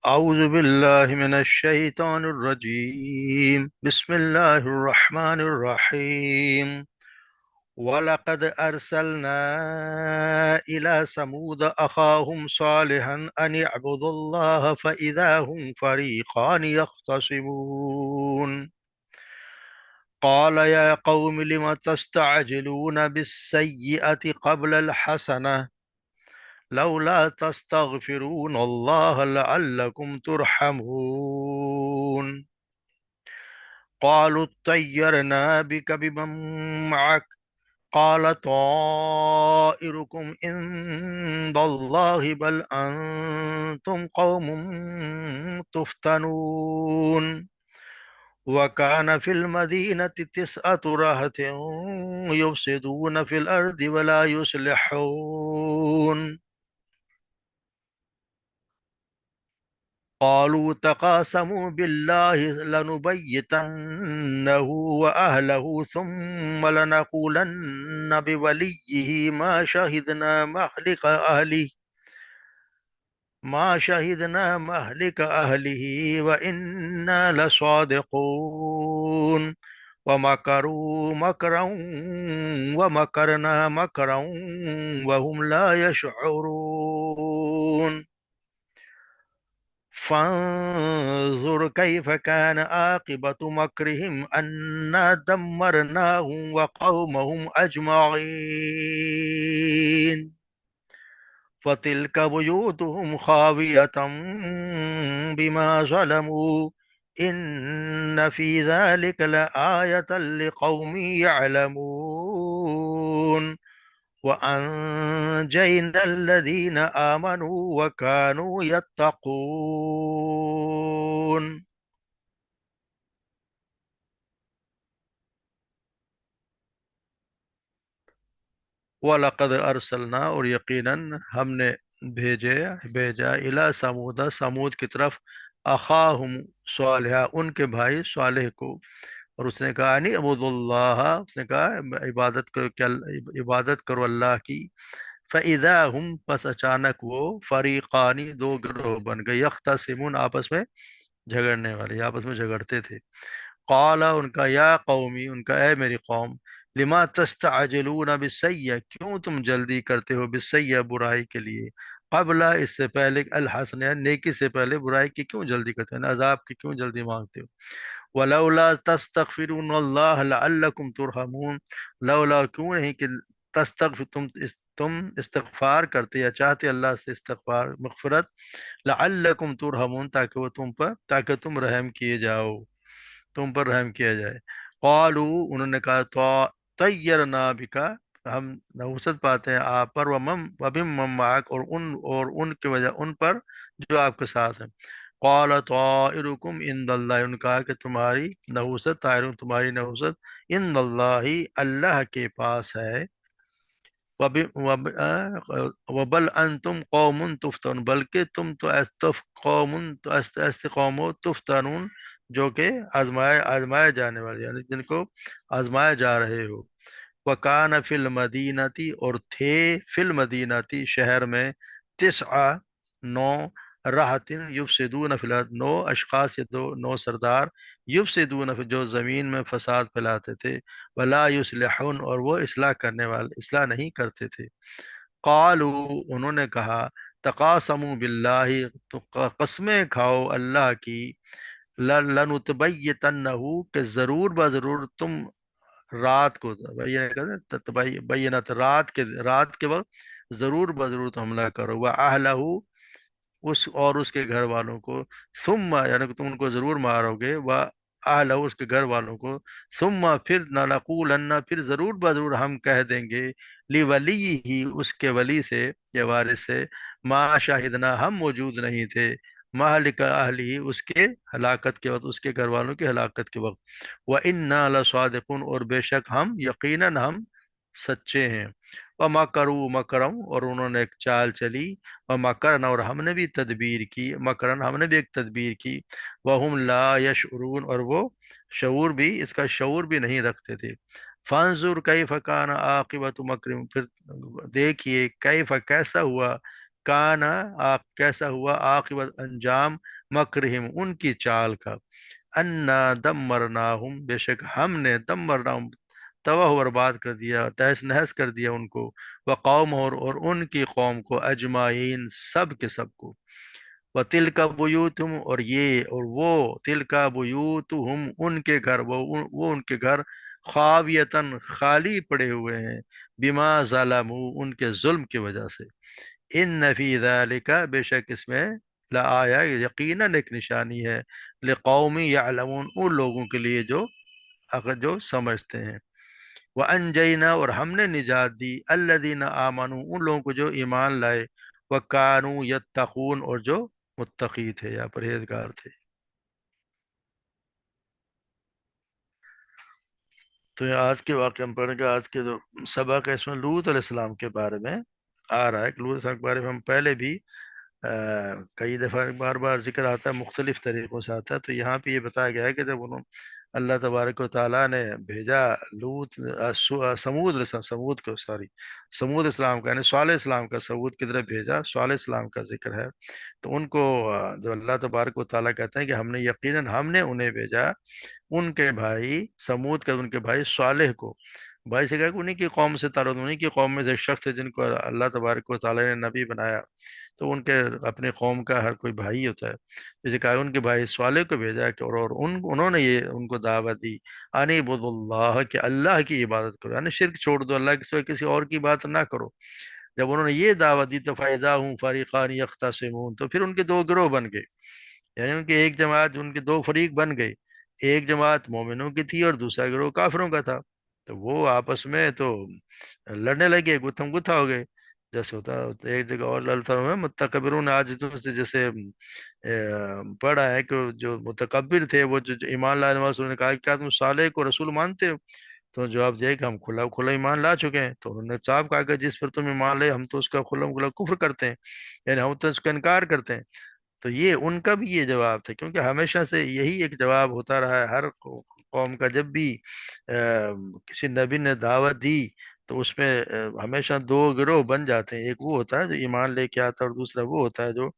أعوذ بالله من الشيطان الرجيم. بسم الله الرحمن الرحيم. ولقد أرسلنا إلى ثمود أخاهم صالحا أن اعبدوا الله فإذا هم فريقان يختصمون. قال يا قوم لم تستعجلون بالسيئة قبل الحسنة لولا تستغفرون الله لعلكم ترحمون. قالوا اطيرنا بك بمن معك قال طائركم عند الله بل أنتم قوم تفتنون. وكان في المدينة 9 رهط يفسدون في الأرض ولا يصلحون. قالوا تقاسموا بالله لنبيتنه وأهله ثم لنقولن بوليه ما شهدنا مهلك أهله وإنا لصادقون. ومكروا مكرا ومكرنا مكرا وهم لا يشعرون. فانظر كيف كان عاقبة مكرهم أنا دمرناهم وقومهم أجمعين. فتلك بيوتهم خاوية بما ظلموا إن في ذلك لآية لقوم يعلمون. وأنجينا الذين آمنوا وكانوا يتقون. وَلَقَدْ أَرْسَلْنَا، اور یقیناً ہم نے بھیجا الی سمود، سمود کی طرف، اخاہم صالحہ، ان کے بھائی صالح کو، اور اس نے کہا انی عبد اللہ، اس نے کہا عبادت کرو، کہ عبادت کرو اللہ کی۔ فَإِذَا هُمْ، پس اچانک وہ، فریقانی، دو گروہ بن گئے، یختصمون، آپس میں جھگڑنے والے، آپس میں جھگڑتے تھے۔ قال، ان کا، یا قومی، ان کا اے میری قوم، لما تستعجلون بالسیئہ، کیوں تم جلدی کرتے ہو، بالسیئہ، برائی کے لیے، قبل، اس سے پہلے، الحسن، نیکی سے پہلے برائی کی کیوں جلدی کرتے ہو، عذاب کی کیوں جلدی مانگتے ہو۔ ولولا تستغفرون اللہ لعلکم ترحمون، لولا، کیوں نہیں کہ تستغفر، تم استغفار کرتے یا چاہتے اللہ سے استغفار، مغفرت، لعلکم ترحمون، تاکہ تم رحم کیے جاؤ، تم پر رحم کیا جائے۔ قالو، انہوں نے کہا، طیرنا بکا، ہم نحوست پاتے ہیں آپ پر، وبمن معک، اور ان کی وجہ، ان پر جو آپ کے ساتھ ہیں۔ قال طائرکم عند اللہ، ان کہا کہ تمہاری نحوست، طائر، تمہاری نحوست، عند اللہ، اللہ کے پاس ہے۔ وبل انتم قوم تفتنون، بلکہ تم تو ایسے قوم ہو، تفتنون، جو کہ آزمائے جانے والے، یعنی جن کو آزمائے جا رہے ہو۔ وکان فی المدینتی، اور تھے، فی المدینتی، شہر میں، 9 رہطن یفسدون فی الارض، 9 اشخاص، یا 9 سردار، یفسدون فی، جو زمین میں فساد پھیلاتے تھے، ولا یصلحون، اور وہ اصلاح کرنے والے، اصلاح نہیں کرتے تھے۔ قالو، انہوں نے کہا، تقاسموا باللہ، تو قسمیں کھاؤ اللہ کی، لنتبیتنہ، کہ ضرور بضرور تم رات کو، بینت، رات کے وقت ضرور بضرور تم حملہ کرو، وَأَهْلَهُ، اس کے گھر والوں کو، ثم، یعنی کہ تم ان کو ضرور مارو گے، اس کے گھر والوں کو، ثم، پھر، لنقولن، پھر ضرور بضرور ہم کہہ دیں گے، ہی، اس کے ولی سے یا وارث سے، ما شاہدنا، ہم موجود نہیں تھے، مہلک اہلی، اس کے ہلاکت کے وقت، اس کے گھر والوں کی ہلاکت کے وقت، وَإِنَّا لَصَادِقُونَ، اور بے شک ہم، یقیناً ہم سچے ہیں۔ وَمَكَرُوا مَكْرًا، اور انہوں نے ایک چال چلی، وَمَكَرْنَا، اور ہم نے بھی تدبیر کی، مکرن، ہم نے بھی ایک تدبیر کی، وَهُمْ لَا يَشْعُرُونَ، اور وہ شعور بھی، اس کا شعور بھی نہیں رکھتے تھے۔ فَانظُرْ كَيْفَ كَانَ عَاقِبَةُ مَكْرِهِمْ، پھر دیکھیے، کیف، کیسا ہوا، کانا کیسا ہوا عاقبت انجام مکرہم ان کی چال کا، انا دمرناہم بے شک ہم نے دمرناہم تباہ و برباد کر دیا، تہس نہس کر دیا ان کو، وقوم اور ان کی قوم کو اجمعین سب کے سب کو، و تل کا بیوتہم اور یہ اور وہ، تل کا بیوتہم ان کے گھر، وہ ان کے گھر خاویتن خالی پڑے ہوئے ہیں، بما ظلموا ان کے ظلم کی وجہ سے، ان فی ذالک بے شک اس میں لآیا یقیناً ایک نشانی ہے، لقوم یعلمون ان لوگوں کے لیے جو جو سمجھتے ہیں، وانجینا اور ہم نے نجات دی الذین آمنوا ان لوگوں کو جو ایمان لائے، وکانوا یتقون اور جو متقی تھے یا پرہیزگار تھے۔ تو یہ آج کے واقعہ ہم پڑھیں گے، آج کے جو سبق ہے اس میں لوط علیہ السلام کے بارے میں آ رہا ہے کہ لوط علیہ السلام کے بارے میں ہم پہلے بھی کئی دفعہ بار بار ذکر آتا ہے، مختلف طریقوں سے آتا ہے، تو یہاں پہ یہ بتایا گیا ہے کہ جب انہوں اللہ تبارک و تعالیٰ نے بھیجا لوط سمود علیہ السلام، سمود کو سوری سمود اسلام کا یعنی صالح اسلام کا سمود کی طرف بھیجا، صالح اسلام کا ذکر ہے، تو ان کو جو اللہ تبارک و تعالیٰ کہتے ہیں کہ ہم نے یقیناً ہم نے انہیں بھیجا، ان کے بھائی سمود کا ان کے بھائی صالح کو، بھائی سے کہا کہ انہیں کی قوم سے تعلق، انہیں کی قوم میں سے ایک شخص تھے جن کو اللہ تبارک و تعالیٰ نے نبی بنایا، تو ان کے اپنے قوم کا ہر کوئی بھائی ہوتا ہے، جسے کہا ان کے بھائی صالح کو بھیجا کہ اور انہوں نے یہ ان کو دعوت دی، ان اعبدوا اللہ کہ اللہ کی عبادت کرو، یعنی شرک چھوڑ دو، اللہ کے سوا کسی اور کی بات نہ کرو۔ جب انہوں نے یہ دعوت دی تو فَإِذَا هُمْ فَرِيقَانِ يَخْتَصِمُونَ تو پھر ان کے دو گروہ بن گئے، یعنی ان کی ایک جماعت، ان کے دو فریق بن گئے، ایک جماعت مومنوں کی تھی اور دوسرا گروہ کافروں کا تھا، تو وہ آپس میں تو لڑنے لگے، گتھم گتھا ہو گئے، جیسے ہوتا ہے تو ایک جگہ اور للتا ہے متکبرون عاجزوں سے، جیسے پڑھا ہے کہ جو متکبر تھے وہ جو ایمان لانے والے انہوں نے کہا کہ کیا تم صالح کو رسول مانتے ہو؟ تو جواب دیا کہ ہم کھلا کھلا ایمان لا چکے ہیں، تو انہوں نے صاحب کہا کہ جس پر تم ایمان لے ہم تو اس کا کھلا کھلا کفر کرتے ہیں، یعنی ہم تو اس کا انکار کرتے ہیں، تو یہ ان کا بھی یہ جواب تھا، کیونکہ ہمیشہ سے یہی ایک جواب ہوتا رہا ہے ہر قوم کا، جب بھی کسی نبی نے دعوت دی تو اس میں ہمیشہ دو گروہ بن جاتے ہیں، ایک وہ ہوتا ہے جو ایمان لے کے آتا ہے اور دوسرا وہ ہوتا ہے جو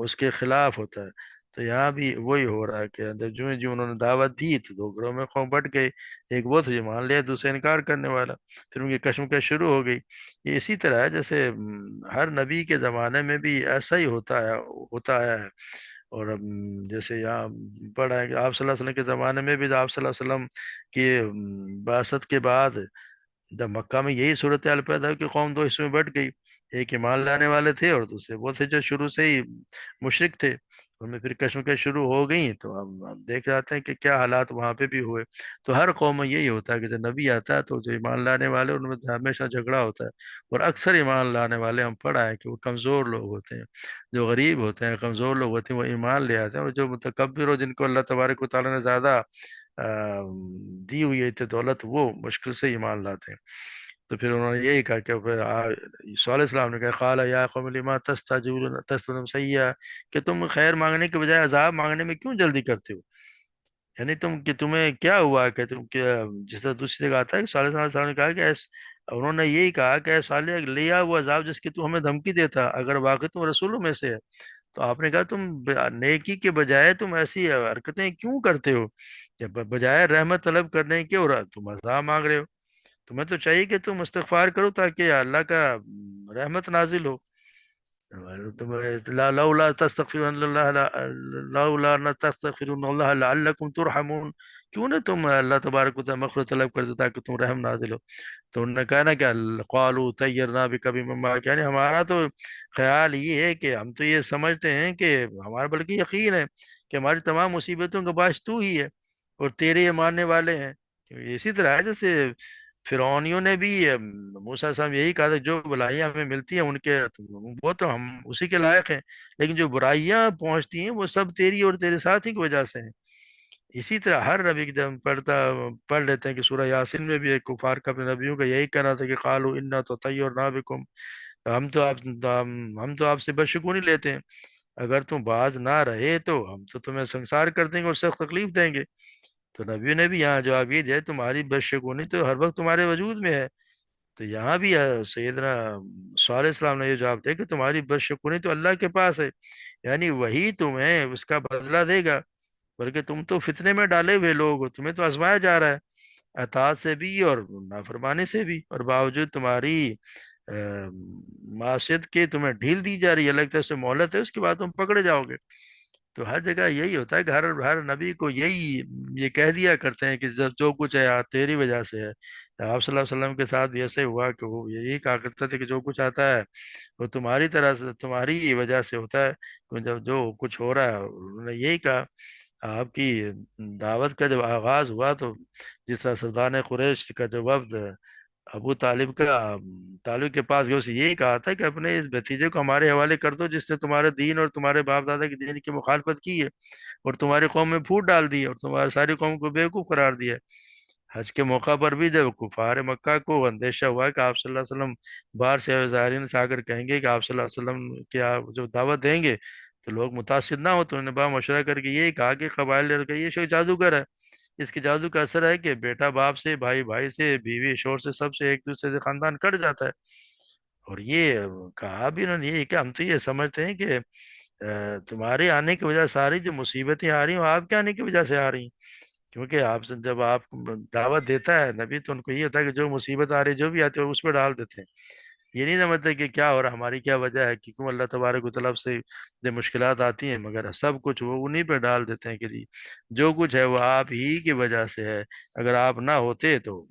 اس کے خلاف ہوتا ہے، تو یہاں بھی وہی ہو رہا ہے کہ جب جو انہوں نے دعوت دی تو دو گروہ میں قوم بٹ گئے، ایک وہ تھا جو مان لیا، دوسرا انکار کرنے والا، پھر ان کی کشمکش شروع ہو گئی۔ یہ اسی طرح ہے جیسے ہر نبی کے زمانے میں بھی ایسا ہی ہوتا ہے، اور جیسے یہاں پڑھا ہے کہ آپ صلی اللہ علیہ وسلم کے زمانے میں بھی آپ صلی اللہ علیہ وسلم کی بعثت کے بعد جب مکہ میں یہی صورتحال پیدا ہوئی کہ قوم دو حصوں میں بٹ گئی، ایک ایمان لانے والے تھے اور دوسرے وہ تھے جو شروع سے ہی مشرک تھے، ان میں پھر کشمکش شروع ہو گئی، تو ہم دیکھ جاتے ہیں کہ کیا حالات وہاں پہ بھی ہوئے۔ تو ہر قوم میں یہی ہوتا ہے کہ جب نبی آتا ہے تو جو ایمان لانے والے ان میں ہمیشہ جھگڑا ہوتا ہے، اور اکثر ایمان لانے والے ہم پڑھا ہے کہ وہ کمزور لوگ ہوتے ہیں، جو غریب ہوتے ہیں، کمزور لوگ ہوتے ہیں، وہ ایمان لے آتے ہیں، اور جو متکبر ہو جن کو اللہ تبارک و تعالیٰ نے زیادہ دی ہوئی ہے دولت، وہ مشکل سے ایمان لاتے ہیں۔ تو پھر انہوں نے یہی کہا کہ پھر صلی اللہ علیہ السلام نے کہا قال یا قوم لما تستعجلون سیئا کہ تم خیر مانگنے کے بجائے عذاب مانگنے میں کیوں جلدی کرتے ہو، یعنی تمہیں کیا ہوا کہ تم کیا، جس طرح دوسری جگہ آتا ہے کہ صلی اللہ علیہ وسلم نے کہا کہ انہوں نے یہی کہا کہ اے صالح لیا وہ عذاب جس کی تو ہمیں دھمکی دیتا اگر واقعی تم رسولوں میں سے ہے، تو آپ نے کہا تم نیکی کے بجائے تم ایسی حرکتیں کیوں کرتے ہو کہ بجائے رحمت طلب کرنے کے اور تم عذاب مانگ رہے ہو، تمہیں تو چاہیے کہ تم استغفار کرو تاکہ اللہ کا رحمت نازل ہو، لولا تستغفرون اللہ لولا نہ تستغفرون اللہ لعلکم ترحمون، کیوں نہ تم اللہ تبارک و تعالی مغفرت طلب کر دو تاکہ تم رحم نازل ہو، تو انہوں نے کہا نا کہ قالوا طیرنا بک بمن معک، یعنی ہمارا تو خیال یہ ہے کہ ہم تو یہ سمجھتے ہیں کہ ہمارا بلکہ یقین ہے کہ ہماری تمام مصیبتوں کا باعث تو ہی ہے اور تیرے یہ ماننے والے ہیں۔ اسی طرح ہے جیسے فرعونیوں نے بھی موسیٰ علیہ السلام یہی کہا تھا جو بلائیاں ہمیں ملتی ہیں ان کے وہ تو ہم اسی کے لائق ہیں، لیکن جو برائیاں پہنچتی ہیں وہ سب تیری اور تیرے ساتھی کی وجہ سے ہیں۔ اسی طرح ہر نبی جب ہم پڑھ لیتے ہیں کہ سورہ یاسین میں بھی ایک کفار کا اپنے نبیوں کا یہی کہنا تھا کہ قالوا انا تطیرنا بکم، ہم تو آپ سے بدشگونی لیتے ہیں، اگر تم باز نہ رہے تو ہم تو تمہیں سنسار کر دیں گے اور سخت تکلیف دیں گے، تو نبی نے بھی یہاں جواب یہ دیا تمہاری بدشگونی تو ہر وقت تمہارے وجود میں ہے، تو یہاں بھی سیدنا صالح علیہ السلام نے یہ جواب دیا کہ تمہاری بدشگونی تو اللہ کے پاس ہے، یعنی وہی تمہیں اس کا بدلہ دے گا، بلکہ تم تو فتنے میں ڈالے ہوئے لوگ ہو، تمہیں تو آزمایا جا رہا ہے اطاعت سے بھی اور نافرمانی سے بھی، اور باوجود تمہاری معصیت کے تمہیں ڈھیل دی جا رہی ہے، لگتا ہے اس سے مہلت ہے، اس کے بعد تم پکڑے جاؤ گے۔ تو ہر جگہ یہی ہوتا ہے کہ ہر نبی کو یہی یہ کہہ دیا کرتے ہیں کہ جب جو کچھ ہے تیری وجہ سے ہے۔ آپ صلی اللہ علیہ وسلم کے ساتھ بھی ایسے ہوا کہ وہ یہی کہا کرتے تھے کہ جو کچھ آتا ہے وہ تمہاری طرح سے، تمہاری ہی وجہ سے ہوتا ہے، کہ جب جو کچھ ہو رہا ہے انہوں نے یہی کہا۔ آپ کی دعوت کا جب آغاز ہوا تو جس طرح سردار قریش کا جو وفد ابو طالب کا طالب کے پاس گیا، اسے یہی کہا تھا کہ اپنے اس بھتیجے کو ہمارے حوالے کر دو جس نے تمہارے دین اور تمہارے باپ دادا کے دین کی مخالفت کی ہے اور تمہاری قوم میں پھوٹ ڈال دی ہے اور تمہاری ساری قوم کو بیوقوف قرار دیا ہے۔ حج کے موقع پر بھی جب کفار مکہ کو اندیشہ ہوا کہ آپ صلی اللہ علیہ وسلم باہر سے ظاہرین سے آ کر کہیں گے کہ آپ صلی اللہ علیہ وسلم کی آپ جو دعوت دیں گے تو لوگ متاثر نہ ہو، تو انہوں نے با مشورہ کر کے یہی کہا کہ قبائل لڑ کے یہ شخص جادوگر ہے، اس کے جادو کا اثر ہے کہ بیٹا باپ سے، بھائی بھائی سے، بیوی شوہر سے، سب سے، ایک دوسرے سے خاندان کٹ جاتا ہے۔ اور یہ کہا بھی انہوں نے یہی کہ ہم تو یہ سمجھتے ہیں کہ تمہارے آنے کی وجہ سے ساری جو مصیبتیں آ رہی ہیں وہ آپ کے آنے کی وجہ سے آ رہی ہیں، کیونکہ آپ سے جب آپ دعوت دیتا ہے نبی تو ان کو یہ ہوتا ہے کہ جو مصیبت آ رہی ہے جو بھی آتی ہے وہ اس پہ ڈال دیتے ہیں، یہ نہیں سمجھتے کہ کیا ہو رہا ہماری کیا وجہ ہے، کہ کیوں اللہ تبارک و طرف سے جو مشکلات آتی ہیں، مگر سب کچھ وہ انہی پہ ڈال دیتے ہیں کہ جی جو کچھ ہے وہ آپ ہی کی وجہ سے ہے، اگر آپ نہ ہوتے تو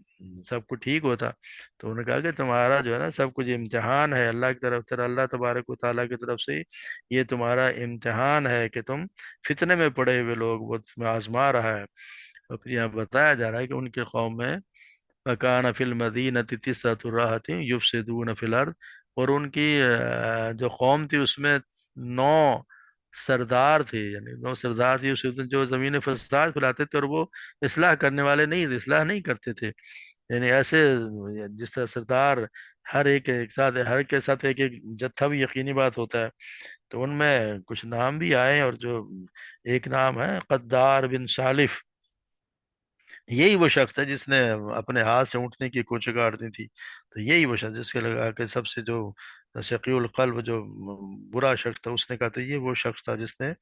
سب کچھ ٹھیک ہوتا۔ تو انہوں نے کہا کہ تمہارا جو ہے نا سب کچھ امتحان ہے اللہ کی طرف سے، اللہ تبارک و تعالیٰ کی طرف سے، یہ تمہارا امتحان ہے کہ تم فتنے میں پڑے ہوئے لوگ، وہ تمہیں آزما رہا ہے۔ اور پھر یہاں بتایا جا رہا ہے کہ ان کے قوم میں مکان فی المدینۃ تسعۃ رہط یفسدون فی الارض، اور ان کی جو قوم تھی اس میں 9 سردار تھے، یعنی 9 سردار تھے جو زمین فساد پھیلاتے تھے، اور وہ اصلاح کرنے والے نہیں تھے، اصلاح نہیں کرتے تھے، یعنی ایسے جس طرح سردار ہر ایک ساتھ، ہر کے ساتھ ایک ایک جتھا بھی یقینی بات ہوتا ہے، تو ان میں کچھ نام بھی آئے، اور جو ایک نام ہے قدار بن سالف، یہی وہ شخص ہے جس نے اپنے ہاتھ سے اونٹنے کی کوچے کاٹ دی تھی، تو یہی وہ شخص جس کے لگا کہ سب سے جو شقی القلب جو برا شخص تھا، اس نے کہا تو یہ وہ شخص تھا جس نے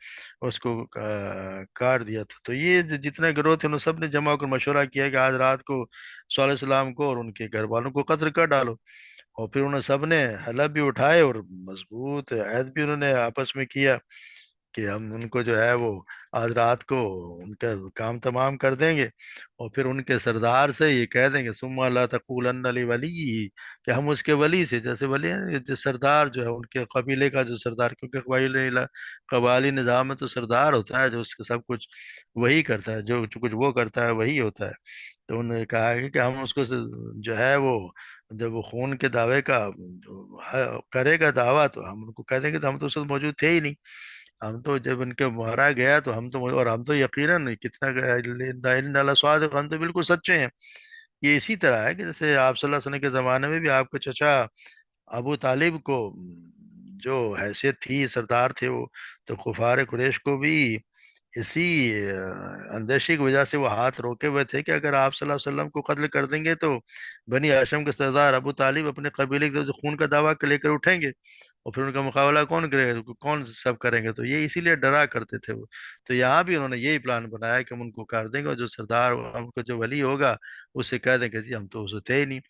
اس کو کاٹ دیا تھا۔ تو یہ جتنے گروہ تھے انہوں سب نے جمع ہو کر مشورہ کیا کہ آج رات کو صلی اللہ علیہ السلام کو اور ان کے گھر والوں کو قتل کر ڈالو، اور پھر انہوں سب نے حلف بھی اٹھائے اور مضبوط عہد بھی انہوں نے آپس میں کیا کہ ہم ان کو جو ہے وہ آج رات کو ان کا کام تمام کر دیں گے، اور پھر ان کے سردار سے یہ کہہ دیں گے ثم لا تقولن لولی، کہ ہم اس کے ولی سے، جیسے ولی ہیں جو سردار جو ہے ان کے قبیلے کا جو سردار، کیونکہ قبائلی نظام میں تو سردار ہوتا ہے جو اس کے سب کچھ وہی کرتا ہے، جو کچھ وہ کرتا ہے وہی ہوتا ہے۔ تو انہوں نے کہا کہ ہم اس کو جو ہے وہ جب وہ خون کے دعوے کا کرے گا دعویٰ تو ہم ان کو کہہ دیں گے تو ہم تو اس وقت موجود تھے ہی نہیں، ہم تو جب ان کے مارا گیا تو ہم تو، اور ہم تو یقیناً کتنا اللہ صادق، ہم تو بالکل سچے ہیں۔ یہ اسی طرح ہے کہ جیسے آپ صلی اللہ علیہ وسلم کے زمانے میں بھی آپ کے چچا ابو طالب کو جو حیثیت تھی، سردار تھے وہ، تو کفار قریش کو بھی اسی اندیشی کی وجہ سے وہ ہاتھ روکے ہوئے تھے کہ اگر آپ صلی اللہ علیہ وسلم کو قتل کر دیں گے تو بنی ہاشم کے سردار ابو طالب اپنے قبیلے کی طرف سے خون کا دعویٰ لے کر اٹھیں گے، اور پھر ان کا مقابلہ کون کرے گا، کون سب کریں گے، تو یہ اسی لیے ڈرا کرتے تھے وہ۔ تو یہاں بھی انہوں نے یہی پلان بنایا کہ ہم ان کو کر دیں گے، اور جو سردار ہم کو جو ولی ہوگا اس سے کہہ دیں کہ جی ہم تو اسے تھے ہی نہیں،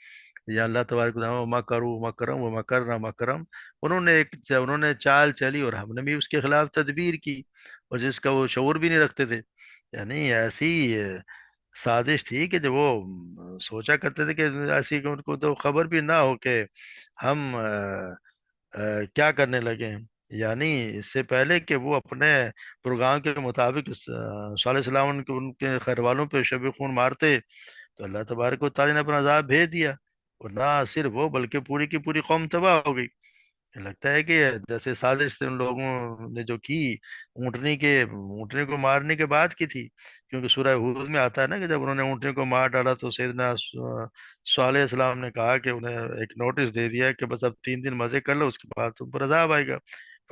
یا اللہ تبارک و تعالیٰ مکروا مکرم و مکرنا مکرم، انہوں نے چال چلی اور ہم نے بھی اس کے خلاف تدبیر کی، اور جس کا وہ شعور بھی نہیں رکھتے تھے، یعنی ایسی سازش تھی کہ جب وہ سوچا کرتے تھے کہ ایسی کہ ان کو تو خبر بھی نہ ہو کہ ہم کیا کرنے لگے ہیں، یعنی اس سے پہلے کہ وہ اپنے پروگرام کے مطابق صلی اللہ علیہ وسلم ان کے خیر والوں پہ شب خون مارتے، تو اللہ تبارک و تعالیٰ نے اپنا عذاب بھیج دیا، اور نہ صرف وہ بلکہ پوری کی پوری قوم تباہ ہو گئی۔ لگتا ہے کہ جیسے سازش سے ان لوگوں نے جو کی، اونٹنے کو مارنے کے بعد کی تھی، کیونکہ سورہ ہود میں آتا ہے نا کہ جب انہوں نے اونٹنے کو مار ڈالا تو سیدنا صالح علیہ السلام نے کہا کہ انہیں ایک نوٹس دے دیا کہ بس اب 3 دن مزے کر لو، اس کے بعد تم پر عذاب آئے گا،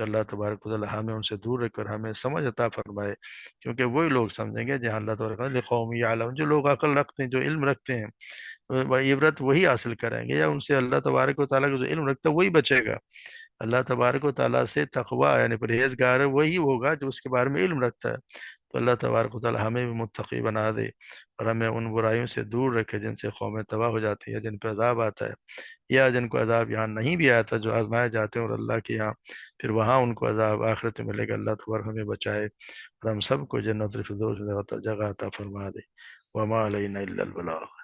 تو اللہ تبارک و تعالی ہمیں ان سے دور رکھ کر ہمیں سمجھ عطا فرمائے، کیونکہ وہی لوگ سمجھیں گے جہاں اللہ تبارک و تعالی قوم یعلمون، جو لوگ عقل رکھتے ہیں، جو علم رکھتے ہیں، وہ عبرت وہی حاصل کریں گے، یا ان سے اللہ تبارک و تعالیٰ کا جو علم رکھتا ہے وہی بچے گا۔ اللہ تبارک و تعالیٰ سے تقوی یعنی پرہیزگار وہی ہوگا جو اس کے بارے میں علم رکھتا ہے۔ تو اللہ تبارک و تعالیٰ ہمیں بھی متقی بنا دے، اور ہمیں ان برائیوں سے دور رکھے جن سے قومیں تباہ ہو جاتی ہے، جن پہ عذاب آتا ہے، یا جن کو عذاب یہاں نہیں بھی آتا، جو آزمائے جاتے ہیں اور اللہ کے یہاں پھر وہاں ان کو عذاب آخرت میں ملے گا۔ اللہ تبارک ہمیں بچائے اور ہم سب کو جنت الفردوس میں جگہ عطا فرما دے۔ وما علینا الا البلاغ۔